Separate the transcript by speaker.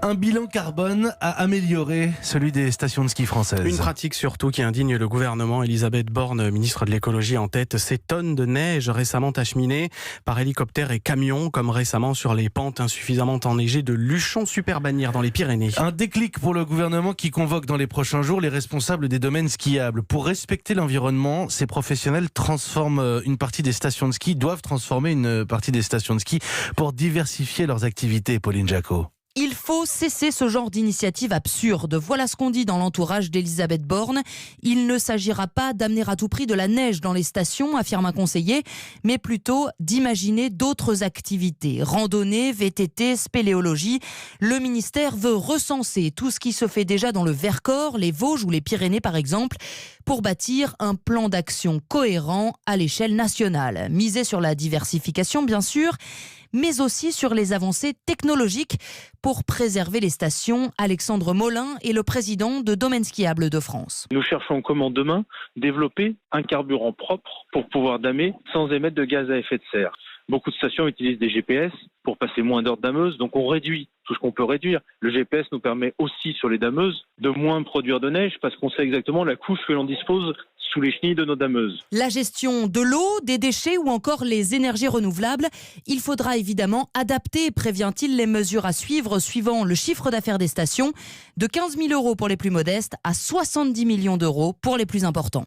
Speaker 1: Un bilan carbone à améliorer, celui des stations de ski françaises.
Speaker 2: Une pratique surtout qui indigne le gouvernement. Elisabeth Borne, ministre de l'écologie en tête, ces tonnes de neige récemment acheminées par hélicoptère et camion, comme récemment sur les pentes insuffisamment enneigées de Luchon-sur-Bagnères dans les Pyrénées.
Speaker 1: Un déclic pour le gouvernement qui convoque dans les prochains jours les responsables des domaines skiables. Pour respecter l'environnement, ces professionnels transforment une partie des stations de ski, doivent transformer une partie des stations de ski pour diversifier leurs activités, Pauline Jacot.
Speaker 3: Il faut cesser ce genre d'initiative absurde. Voilà ce qu'on dit dans l'entourage d'Elisabeth Borne. Il ne s'agira pas d'amener à tout prix de la neige dans les stations, affirme un conseiller, mais plutôt d'imaginer d'autres activités. Randonnée, VTT, spéléologie. Le ministère veut recenser tout ce qui se fait déjà dans le Vercors, les Vosges ou les Pyrénées par exemple, pour bâtir un plan d'action cohérent à l'échelle nationale. Miser sur la diversification, bien sûr, mais aussi sur les avancées technologiques pour préserver les stations. Alexandre Molin est le président de Domaines skiables de France.
Speaker 4: Nous cherchons comment demain développer un carburant propre pour pouvoir damer sans émettre de gaz à effet de serre. Beaucoup de stations utilisent des GPS pour passer moins d'heures de dameuse, donc on réduit tout ce qu'on peut réduire. Le GPS nous permet aussi sur les dameuses de moins produire de neige parce qu'on sait exactement la couche que l'on dispose sous les chenilles de nos dameuses.
Speaker 3: La gestion de l'eau, des déchets ou encore les énergies renouvelables, il faudra évidemment adapter, prévient-il, les mesures à suivre suivant le chiffre d'affaires des stations, de 15 000 € pour les plus modestes à 70 millions d'euros pour les plus importants.